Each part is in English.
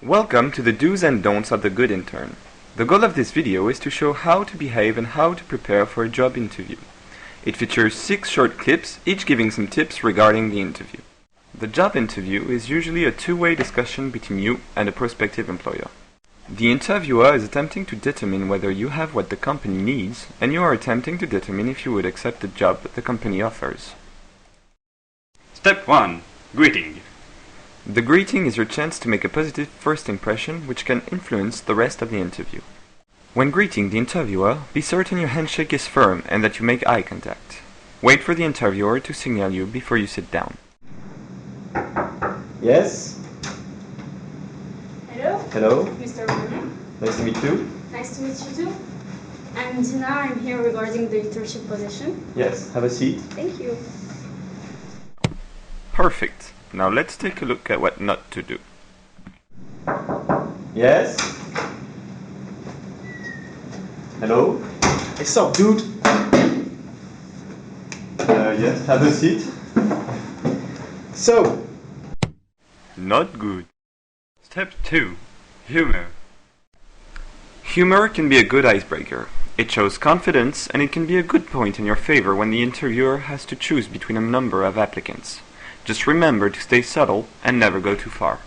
Welcome to the do's and don'ts of the good intern. The goal of this video is to show how to behave and how to prepare for a job interview. It features 6 short clips, each giving some tips regarding the interview. The job interview is usually a two-way discussion between you and a prospective employer. The interviewer is attempting to determine whether you have what the company needs, and you are attempting to determine if you would accept the job the company offers. Step 1. Greeting. The greeting is your chance to make a positive first impression which can influence the rest of the interview. When greeting the interviewer, be certain your handshake is firm and that you make eye contact. Wait for the interviewer to signal you before you sit down. Yes? Hello? Hello? Mr. René. Nice to meet you. Nice to meet you too. And now I'm here regarding the internship position. Yes, have a seat. Thank you. Perfect. Now let's take a look at what not to do. Yes? Hello? What's up, dude? Yes, have a seat. So, Not good. Step 2. Humor. Humor can be a good icebreaker. It shows confidence and it can be a good point in your favor when the interviewer has to choose between a number of applicants. Just remember to stay subtle and never go too far.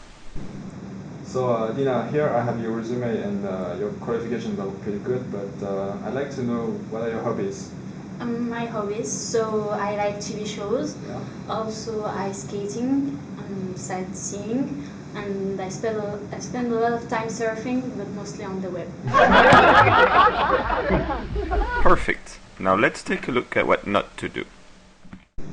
So Dina, here I have your resume and your qualifications are pretty good, but I'd like to know what are your hobbies? My hobbies, so I like TV shows, Yeah. also ice skating, sightseeing, and I spend a lot of time surfing, but mostly on the web. Perfect. Now let's take a look at what not to do.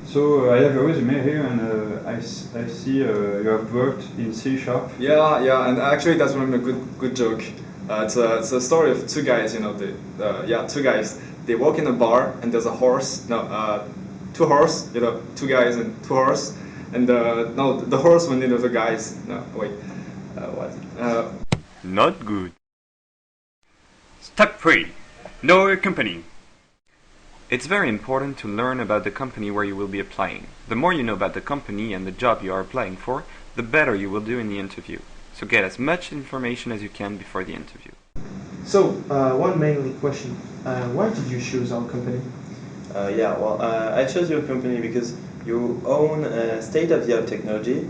So I have a resume here, and I see you have worked in C#. Yeah, and actually that's one of a good joke. It's a story of two guys, two guys. They walk in a bar and there's a horse, two horse, two guys and two horse, and the horse one of the guys. No, wait, what? Not good. Step 3. Know your company. It's very important to learn about the company where you will be applying. The more you know about the company and the job you are applying for, the better you will do in the interview. So get as much information as you can before the interview. so one mainly question. Why did you choose our company? I chose your company because you own state-of-the-art technology,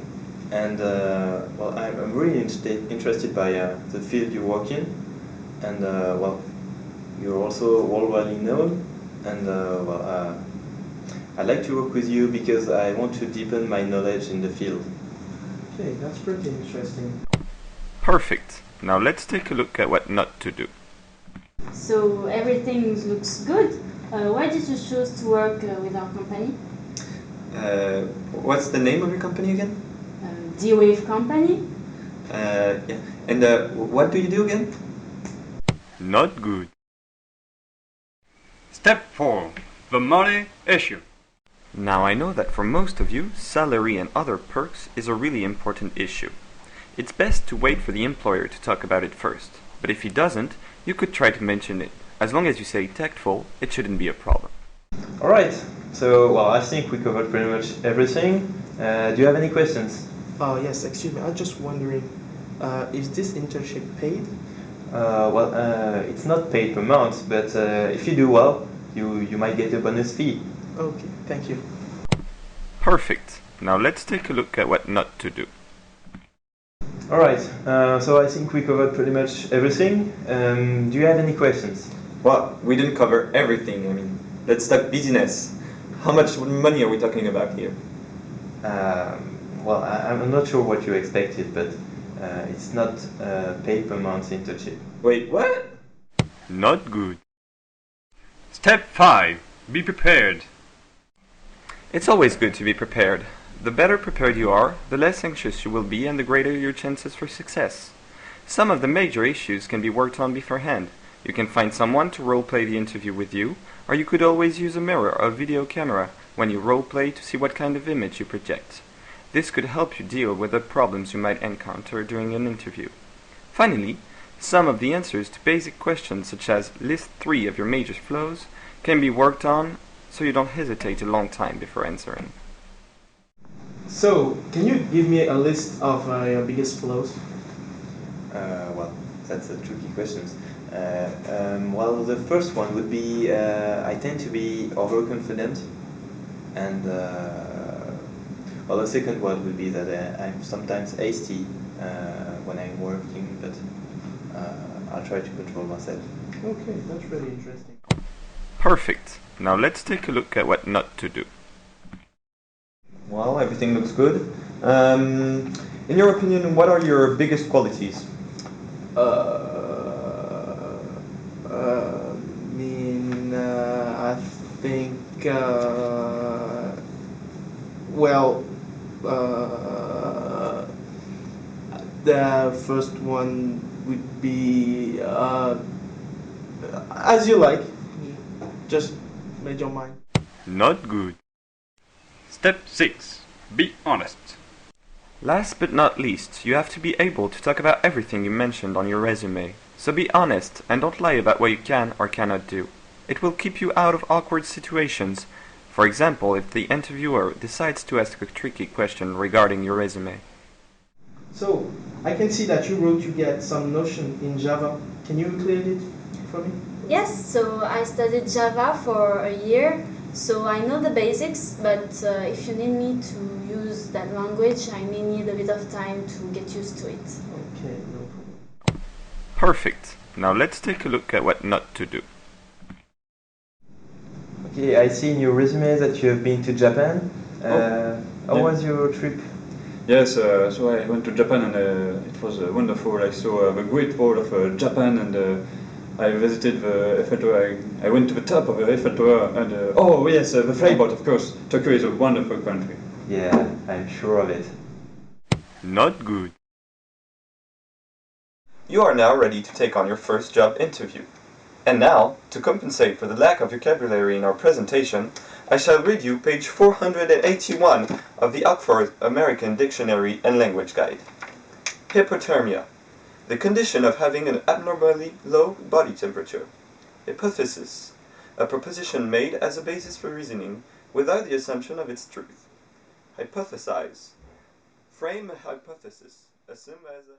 and I'm really interested by the field you work in, and you're also worldwide known, and I'd like to work with you because I want to deepen my knowledge in the field. Okay, that's pretty interesting. Perfect. Now let's take a look at what not to do. So everything looks good. Why did you choose to work with our company? What's the name of your company again? D-Wave Company. Yeah. And what do you do again? Not good. Step 4. The money issue. Now I know that for most of you, salary and other perks is a really important issue. It's best to wait for the employer to talk about it first, but if he doesn't, you could try to mention it. As long as you say tactful, it shouldn't be a problem. Alright, so I think we covered pretty much everything. Do you have any questions? Yes, excuse me, I was just wondering, is this internship paid? It's not paid per month, but if you do well, you might get a bonus fee. Okay, thank you. Perfect. Now let's take a look at what not to do. Alright, so I think we covered pretty much everything. Do you have any questions? Well, we didn't cover everything. I mean, let's talk business. How much money are we talking about here? I'm not sure what you expected, but it's not paid per month internship. Wait, what? Not good. Step 5. Be prepared. It's always good to be prepared. The better prepared you are, the less anxious you will be and the greater your chances for success. Some of the major issues can be worked on beforehand. You can find someone to role-play the interview with you, or you could always use a mirror or a video camera when you role-play to see what kind of image you project. This could help you deal with the problems you might encounter during an interview. Finally, some of the answers to basic questions such as list 3 of your major flaws can be worked on so you don't hesitate a long time before answering. So, can you give me a list of your biggest flaws? Well, that's a tricky question. Well, the first one would be I tend to be overconfident, and well, the second one would be that I'm sometimes hasty when I'm working, but I'll try to control myself. Okay, that's really interesting. Perfect. Now let's take a look at what not to do. Well, everything looks good. In your opinion, what are your biggest qualities? I think, well, the first one would be as you like, just make your mind. Not good. Step 6. Be honest. Last but not least, you have to be able to talk about everything you mentioned on your resume. So be honest and don't lie about what you can or cannot do. It will keep you out of awkward situations. For example, if the interviewer decides to ask a tricky question regarding your resume. So, I can see that you get some notion in Java. Can you clear it for me? Yes, so I studied Java for a year, so I know the basics, but if you need me to use that language, I may need a bit of time to get used to it. Okay, no problem. Perfect. Now let's take a look at what not to do. Okay, I see in your resume that you have been to Japan. How was your trip? Yes, so I went to Japan and it was wonderful. I saw the Great Wall of Japan and I visited the Eiffel Tower. I went to the top of the Eiffel Tower and oh yes, the flyboat, of course. Tokyo is a wonderful country. Yeah, I'm sure of it. Not good. You are now ready to take on your first job interview. And now, to compensate for the lack of vocabulary in our presentation, I shall read you page 481 of the Oxford American Dictionary and Language Guide. Hypothermia. The condition of having an abnormally low body temperature. Hypothesis. A proposition made as a basis for reasoning without the assumption of its truth. Hypothesize. Frame a hypothesis. Assume as a